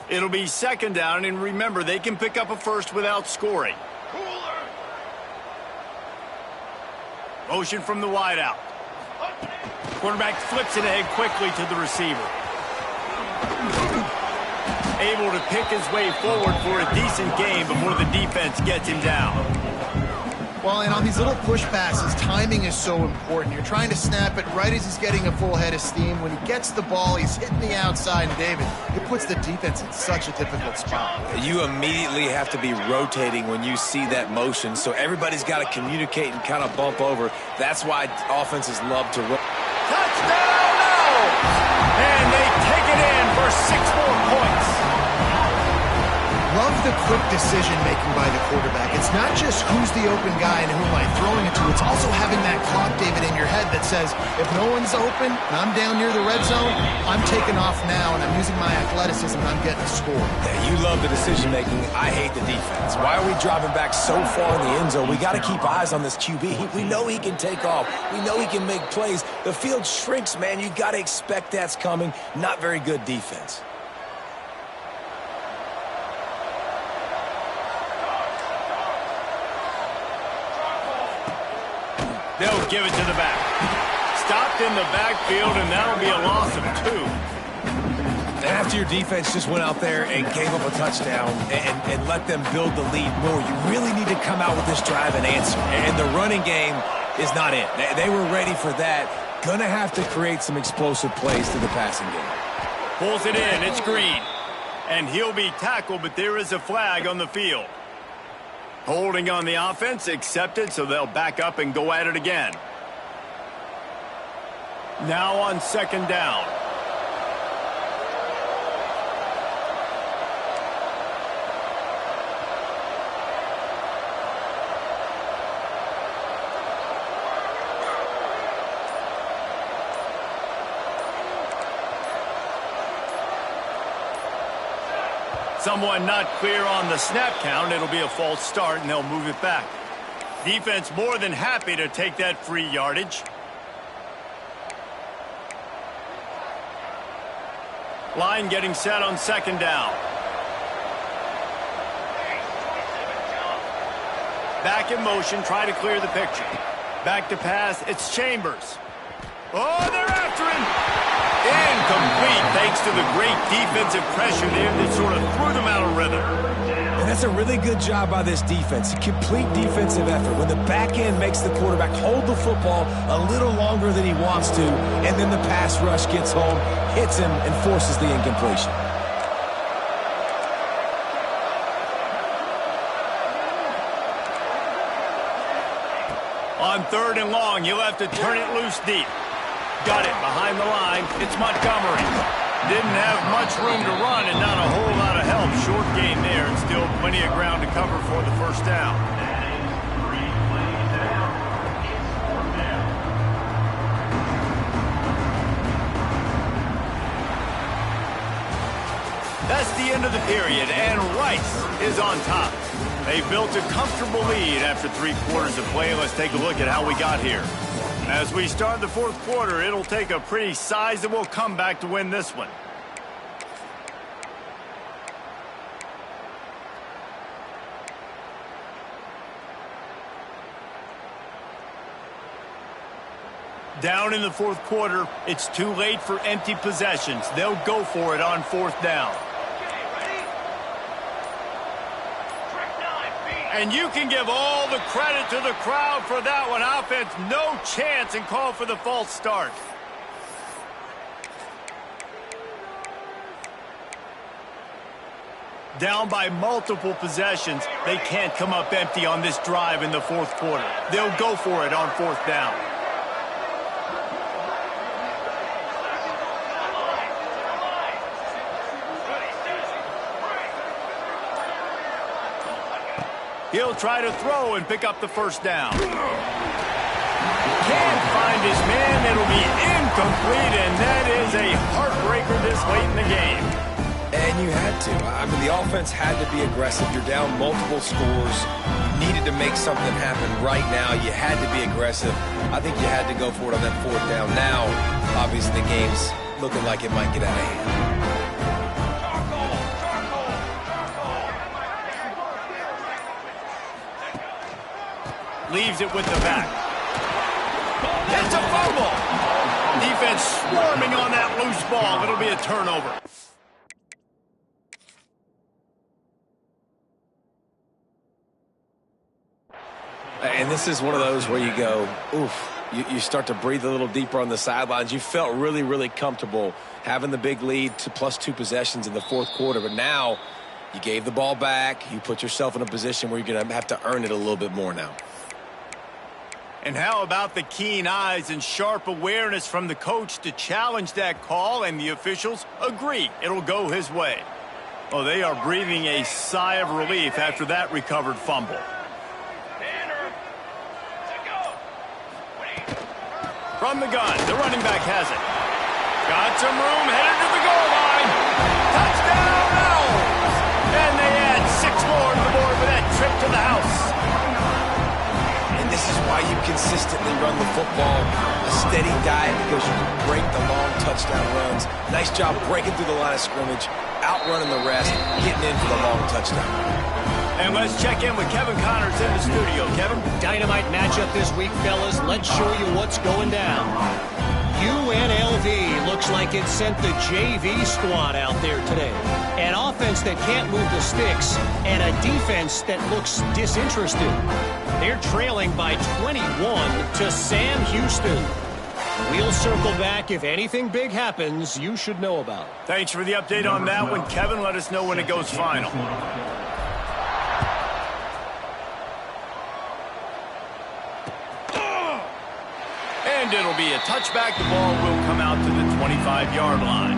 Speaker 1: It'll be second down, and remember, they can pick up a first without scoring. Motion from the wideout. Quarterback flips it ahead quickly to the receiver. Able to pick his way forward for a decent gain before the defense gets him down.
Speaker 2: Well, and on these little push passes, timing is so important. You're trying to snap it right as he's getting a full head of steam. When he gets the ball, he's hitting the outside, and David, it puts the defense in such a difficult spot.
Speaker 3: You immediately have to be rotating when you see that motion, so everybody's got to communicate and kind of bump over. That's why offenses love to run.
Speaker 1: Touchdown, no! And they take it in for 6 more points.
Speaker 2: Love the quick decision-making by the quarterback. It's not just who's the open guy and who am I throwing it to. It's also having that clock, David, in your head that says, if no one's open and I'm down near the red zone, I'm taking off now and I'm using my athleticism and I'm getting a score.
Speaker 3: Yeah, you love the decision-making. I hate the defense. Why are we dropping back so far in the end zone? We got to keep eyes on this QB. We know he can take off. We know he can make plays. The field shrinks, man. You got to expect that's coming. Not very good defense.
Speaker 1: They'll give it to the back. Stopped in the backfield, and that'll be a loss of 2.
Speaker 3: After your defense just went out there and gave up a touchdown and let them build the lead more, you really need to come out with this drive and answer. And the running game is not it. They were ready for that. Going to have to create some explosive plays to the passing game.
Speaker 1: Pulls it in. It's Green. And he'll be tackled, but there is a flag on the field. Holding on the offense, accepted, so they'll back up and go at it again. Now on second down. Someone not clear on the snap count. It'll be a false start, and they'll move it back. Defense more than happy to take that free yardage. Line getting set on second down. Back in motion, try to clear the picture. Back to pass, it's Chambers. Oh, they're after him! Incomplete, thanks to the great defensive pressure there that sort of threw them out of rhythm.
Speaker 3: And that's a really good job by this defense. A complete defensive effort. When the back end makes the quarterback hold the football a little longer than he wants to, and then the pass rush gets home, hits him, and forces the incompletion.
Speaker 1: On third and long, you'll have to turn it loose deep. Got it behind the line. It's Montgomery. Didn't have much room to run and not a whole lot of help. Short game there and still plenty of ground to cover for the first down. That's the end of the period, and Rice is on top. They built a comfortable lead after 3 quarters of play. Let's take a look at how we got here. As we start the fourth quarter, it'll take a pretty sizable comeback to win this one. Down in the fourth quarter, it's too late for empty possessions. They'll go for it on fourth down. And you can give all the credit to the crowd for that one. Offense, no chance, and call for the false start. Down by multiple possessions, they can't come up empty on this drive in the fourth quarter. They'll go for it on fourth down. He'll try to throw and pick up the first down. Can't find his man. It'll be Incomplete, and that is a heartbreaker this late in the game.
Speaker 3: And you had to. I mean, the offense had to be aggressive. You're down multiple scores. You needed to make something happen right now. You had to be aggressive. I think you had to go for it on that fourth down. Now, obviously, the game's looking like it might get out of hand.
Speaker 1: Leaves it with the back. It's a fumble. Defense swarming on that loose ball. It'll be a turnover.
Speaker 3: And this is one of those where you go, oof. You start to breathe a little deeper on the sidelines. You felt really, really comfortable having the big lead to +2 possessions in the fourth quarter. But now you gave the ball back. You put yourself in a position where you're going to have to earn it a little bit more now.
Speaker 1: And how about the keen eyes and sharp awareness from the coach to challenge that call, and the officials agree it'll go his way. Well, they are breathing a sigh of relief after that recovered fumble. From the gun, the running back has it. Got some room, headed to the goal line. Touchdown, Owls! And they add 6 more to the board for that trip to the house.
Speaker 3: And this is why you consistently run the football. A steady diet because you can break the long touchdown runs. Nice job breaking through the line of scrimmage, outrunning the rest, getting in for the long touchdown.
Speaker 1: And let's check in with Kevin Connors in the studio. Kevin?
Speaker 5: Dynamite matchup this week, fellas. Let's show you what's going down. UNLV looks like it sent the JV squad out there today. An offense that can't move the sticks and a defense that looks disinterested. They're trailing by 21 to Sam Houston. We'll circle back. If anything big happens, you should know about it.
Speaker 1: Thanks for the update on that one, Kevin. Let us know when it goes final. And it'll be a touchback. The ball will come out to the 25-yard line.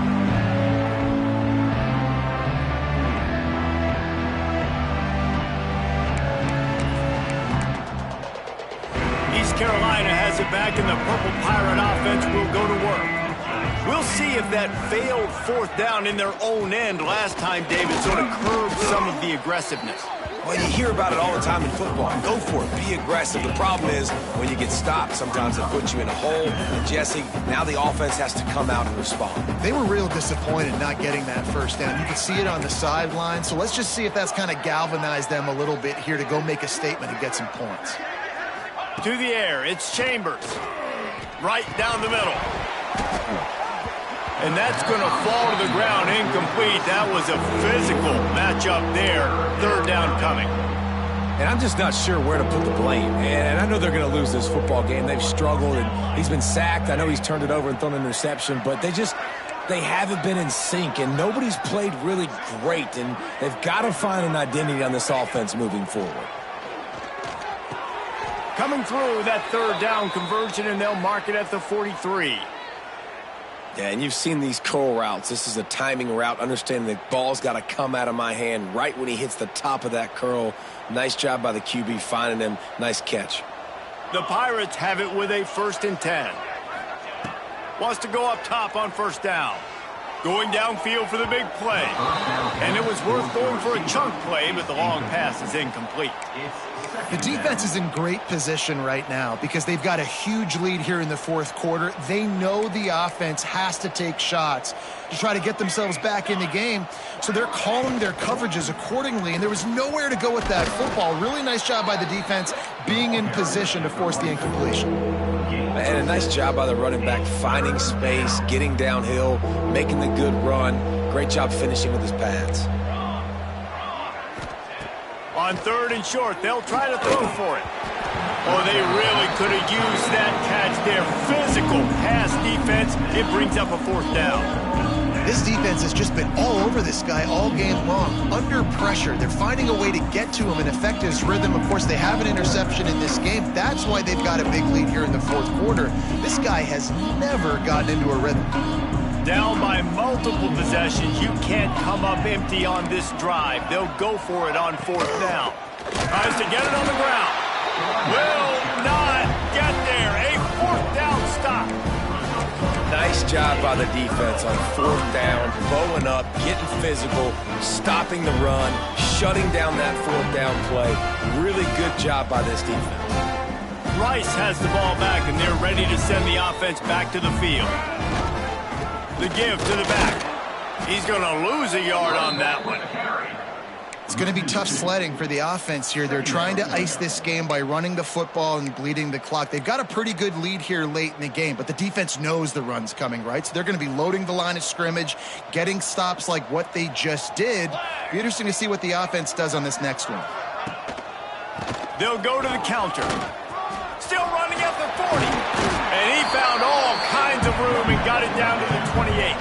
Speaker 1: East Carolina has it back, and the Purple Pirate offense will go to work. We'll see if that failed fourth down in their own end last time, David, sort of curbed some of the aggressiveness.
Speaker 3: Well, you hear about it all the time in football. Go for it. Be aggressive. The problem is when you get stopped, sometimes it puts you in a hole. And, Jesse, now the offense has to come out and respond.
Speaker 2: They were real disappointed not getting that first down. You could see it on the sideline. So let's just see if that's kind of galvanized them a little bit here to go make a statement and get some points.
Speaker 1: To the air, it's Chambers. Right down the middle. And that's going to fall to the ground incomplete. That was a physical matchup there. Third down coming.
Speaker 3: And I'm just not sure where to put the blame. And I know they're going to lose this football game. They've struggled, and he's been sacked. I know he's turned it over and thrown an interception, but they haven't been in sync, and nobody's played really great. And they've got to find an identity on this offense moving forward.
Speaker 1: Coming through that third down conversion, and they'll mark it at the 43.
Speaker 3: Yeah, and you've seen these curl routes. This is a timing route. Understanding the ball's got to come out of my hand right when he hits the top of that curl. Nice job by the QB finding him. Nice catch.
Speaker 1: The Pirates have it with a 1st and 10. Wants to go up top on first down. Going downfield for the big play. And it was worth going for a chunk play, but the long pass is incomplete.
Speaker 2: The defense is in great position right now because they've got a huge lead here in the fourth quarter. They know the offense has to take shots to try to get themselves back in the game. So they're calling their coverages accordingly, and there was nowhere to go with that football. Really nice job by the defense being in position to force the incompletion.
Speaker 3: And a nice job by the running back finding space, getting downhill, making the good run. Great job finishing with his pads.
Speaker 1: On 3rd and short, they'll try to throw for it. Oh, they really could have used that catch there. Physical pass defense. It brings up a 4th down.
Speaker 2: This defense has just been all over this guy all game long. Under pressure, they're finding a way to get to him and affect his rhythm. Of course, they have an interception in this game. That's why they've got a big lead here in the fourth quarter. This guy has never gotten into a rhythm.
Speaker 1: Down by multiple possessions. You can't come up empty on this drive. They'll go for it on 4th down. Tries to get it on the ground. Will not get there. A 4th down stop.
Speaker 3: job by the defense on fourth down, bowing up, getting physical, stopping the run, shutting down that fourth down play. Really good job by this defense.
Speaker 1: Rice has the ball back, and they're ready to send the offense back to the field. The give to the back. He's going to lose a yard on that one.
Speaker 2: It's going to be tough sledding for the offense here. They're trying to ice this game by running the football and bleeding the clock. They've got a pretty good lead here late in the game, but the defense knows the run's coming, right? So they're going to be loading the line of scrimmage, getting stops like what they just did. Be interesting to see what the offense does on this next one.
Speaker 1: They'll go to the counter. Still running at the 40. And he found all kinds of room and got it down to the 28.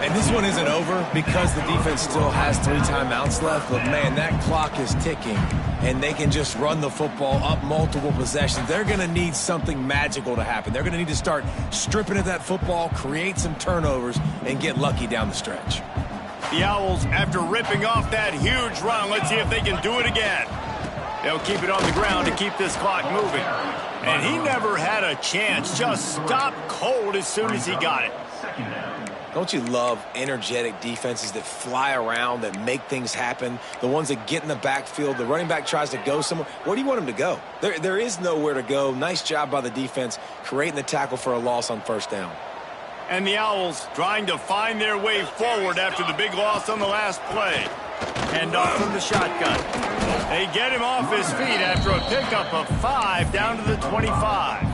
Speaker 3: And this one isn't over because the defense still has 3 timeouts left. But, man, that clock is ticking, and they can just run the football up multiple possessions. They're going to need something magical to happen. They're going to need to start stripping at that football, create some turnovers, and get lucky down the stretch.
Speaker 1: The Owls, after ripping off that huge run, let's see if they can do it again. They'll keep it on the ground to keep this clock moving. And he never had a chance. Just stopped cold as soon as he got it.
Speaker 3: Don't you love energetic defenses that fly around, that make things happen? The ones that get in the backfield, the running back tries to go somewhere. Where do you want him to go? There is nowhere to go. Nice job by the defense creating the tackle for a loss on first down.
Speaker 1: And the Owls trying to find their way forward after the big loss on the last play. Hand off from the shotgun. They get him off his feet after a pickup of 5 down to the 25.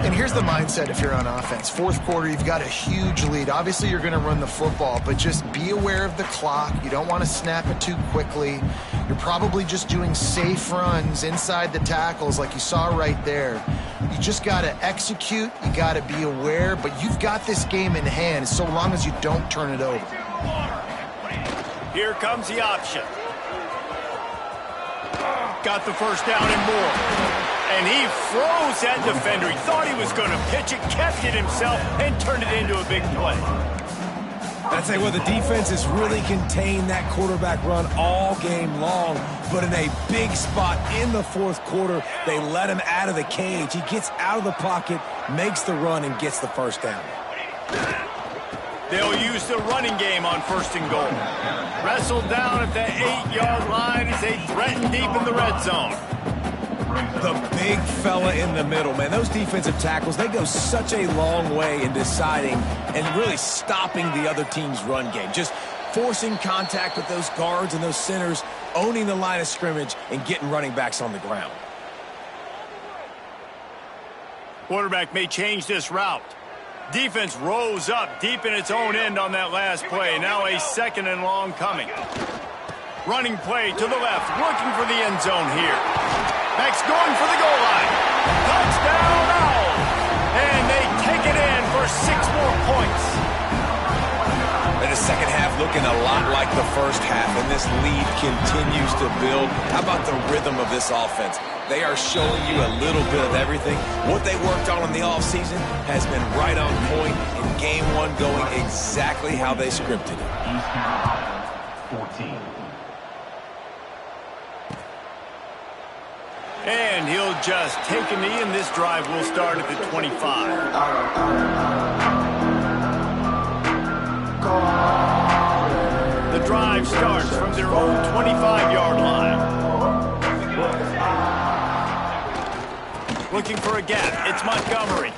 Speaker 2: And here's the mindset if you're on offense. Fourth quarter, you've got a huge lead. Obviously, you're going to run the football, but just be aware of the clock. You don't want to snap it too quickly. You're probably just doing safe runs inside the tackles like you saw right there. You just got to execute. You got to be aware, but you've got this game in hand so long as you don't turn it over.
Speaker 1: Here comes the option. Got the first down and more. And he froze that defender. He thought he was going to pitch it, kept it himself, and turned it into a big play.
Speaker 3: I'd say, well, the defense has really contained that quarterback run all game long, but in a big spot in the fourth quarter, they let him out of the cage. He gets out of the pocket, makes the run, and gets the first down.
Speaker 1: They'll use the running game on first and goal. Wrestled down at the 8-yard line as they threaten deep in the red zone.
Speaker 3: The big fella in the middle, man. Those defensive tackles, they go such a long way in deciding and really stopping the other team's run game. Just forcing contact with those guards and those centers, owning the line of scrimmage, and getting running backs on the ground.
Speaker 1: Quarterback may change this route. Defense rose up deep in its own end on that last play. Now a 2nd and long coming. Running play to the left, looking for the end zone here. Max going for the goal line. Touchdown Owls! And they take it in for 6 more points.
Speaker 3: And the second half looking a lot like the first half, and this lead continues to build. How about the rhythm of this offense? They are showing you a little bit of everything. What they worked on in the offseason has been right on point, and game 1 going exactly how they scripted it.
Speaker 4: 14.
Speaker 1: And he'll just take a knee, and this drive will start at the 25. The drive starts from their own 25-yard line. Looking for a gap. It's Montgomery.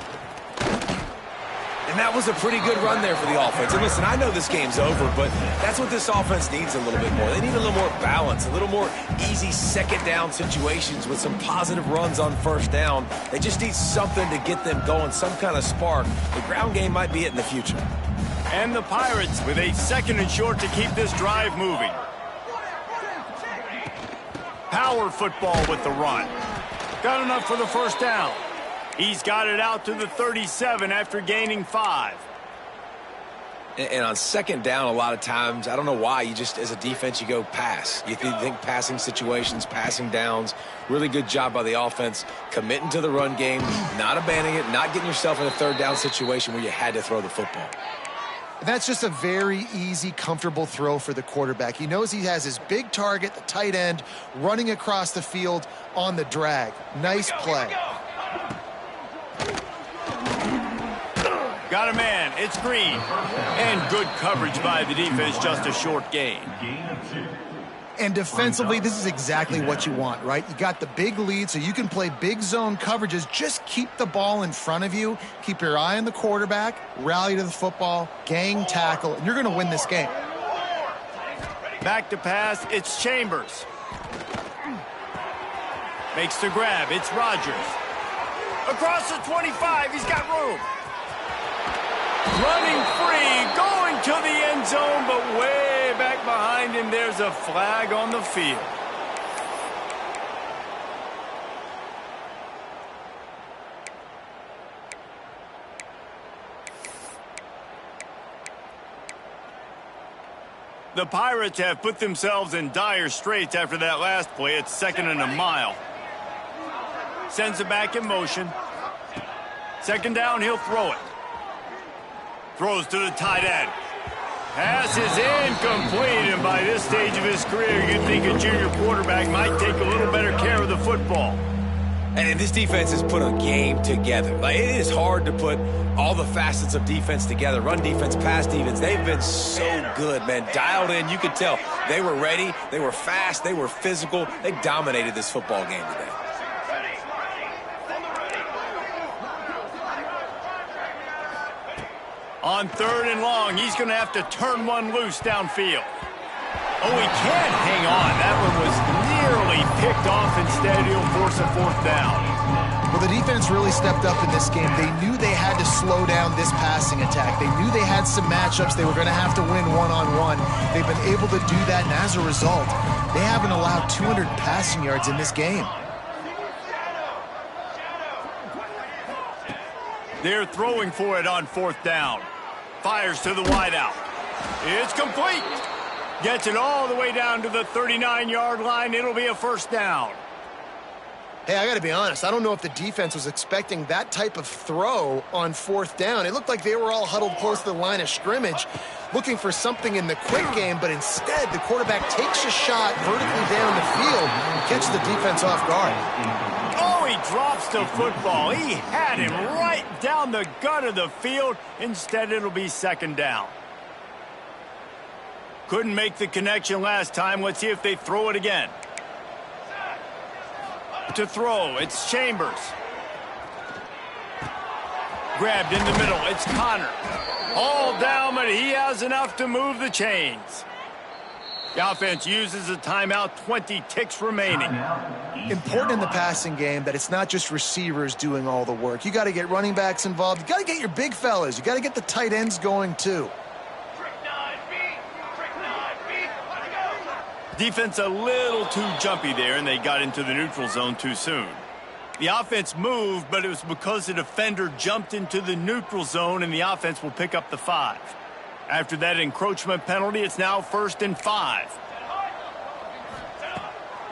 Speaker 3: And that was a pretty good run there for the offense. And listen, I know this game's over, but that's what this offense needs a little bit more. They need a little more balance, a little more easy second down situations with some positive runs on first down. They just need something to get them going, some kind of spark. The ground game might be it in the future.
Speaker 1: And the Pirates with a 2nd and short to keep this drive moving. Power football with the run. Got enough for the first down. He's got it out to the 37 after gaining 5.
Speaker 3: And on second down, a lot of times, I don't know why, you just, as a defense, you go pass. You think passing situations, passing downs. Really good job by the offense, committing to the run game, not abandoning it, not getting yourself in a 3rd down situation where you had to throw the football.
Speaker 2: That's just a very easy, comfortable throw for the quarterback. He knows he has his big target, the tight end, running across the field on the drag. Nice play.
Speaker 1: Got a man. It's Green. And good coverage by the defense, just a short gain.
Speaker 2: And defensively, this is exactly what you want, right? You got the big lead, so you can play big zone coverages. Just keep the ball in front of you. Keep your eye on the quarterback. Rally to the football. Gang tackle. And you're going to win this game.
Speaker 1: Back to pass. It's Chambers. Makes the grab. It's Rodgers. Across the 25. He's got room. Running free. Going to the end zone, but way back behind him. There's a flag on the field. The Pirates have put themselves in dire straits after that last play. It's 2nd and a mile. Sends it back in motion. 2nd down, he'll throw it. Throws to the tight end. Pass is incomplete, and by this stage of his career, you'd think a junior quarterback might take a little better care of the football.
Speaker 3: And this defense has put a game together. Like, it is hard to put all the facets of defense together. Run defense, pass defense. They've been so good, man. Dialed in. You could tell they were ready. They were fast. They were physical. They dominated this football game today.
Speaker 1: On 3rd and long, he's going to have to turn one loose downfield. Oh, he can't hang on. That one was nearly picked off. Instead, he'll force a 4th down.
Speaker 2: Well, the defense really stepped up in this game. They knew they had to slow down this passing attack. They knew they had some matchups they were going to have to win one-on-one. They've been able to do that, and as a result, they haven't allowed 200 passing yards in this game.
Speaker 1: They're throwing for it on 4th down. Fires to the wideout. It's complete. Gets it all the way down to the 39-yard line. It'll be a 1st down.
Speaker 2: Hey, I got to be honest. I don't know if the defense was expecting that type of throw on 4th down. It looked like they were all huddled close to the line of scrimmage, looking for something in the quick game, but instead the quarterback takes a shot vertically down the field and catches the defense off guard.
Speaker 1: Oh, he drops the football. He had him right down the gut of the field. Instead, it'll be 2nd down. Couldn't make the connection last time. Let's see if they throw it again. To throw, it's Chambers. Grabbed in the middle, it's Connor. All down, but he has enough to move the chains. The offense uses a timeout, 20 ticks remaining.
Speaker 2: Important in the passing game that it's not just receivers doing all the work. You got to get running backs involved. You got to get your big fellas. You got to get the tight ends going too.
Speaker 1: Defense a little too jumpy there, and they got into the neutral zone too soon. The offense moved, but it was because the defender jumped into the neutral zone, and the offense will pick up the 5. After that encroachment penalty, it's now 1st and 5.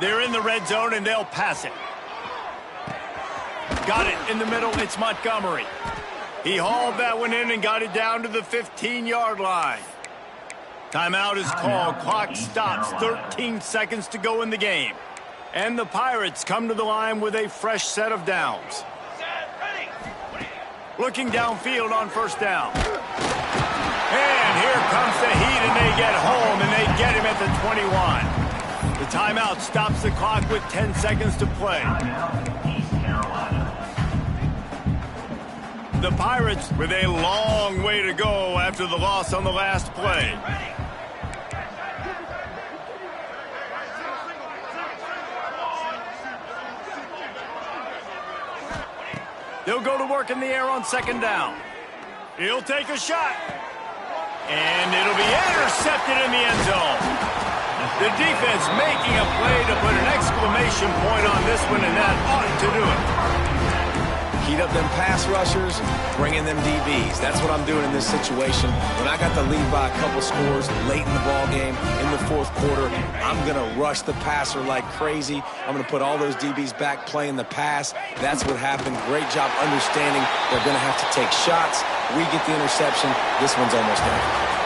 Speaker 1: They're in the red zone, and they'll pass it. Got it in the middle. It's Montgomery. He hauled that one in and got it down to the 15-yard line. Timeout is called. Clock stops. 13 seconds to go in the game. And the Pirates come to the line with a fresh set of downs. Looking downfield on 1st down. And here comes the heat, and they get home, and they get him at the 21. The timeout stops the clock with 10 seconds to play. The Pirates with a long way to go after the loss on the last play. They'll go to work in the air on 2nd down. He'll take a shot. And it'll be intercepted in the end zone. The defense making a play to put an exclamation point on this one, and that ought to do it.
Speaker 3: Heat up them pass rushers, bring in them DBs. That's what I'm doing in this situation. When I got the lead by a couple scores late in the ball game, in the 4th quarter, I'm going to rush the passer like crazy. I'm going to put all those DBs back playing the pass. That's what happened. Great job understanding they're going to have to take shots. We get the interception. This one's almost over.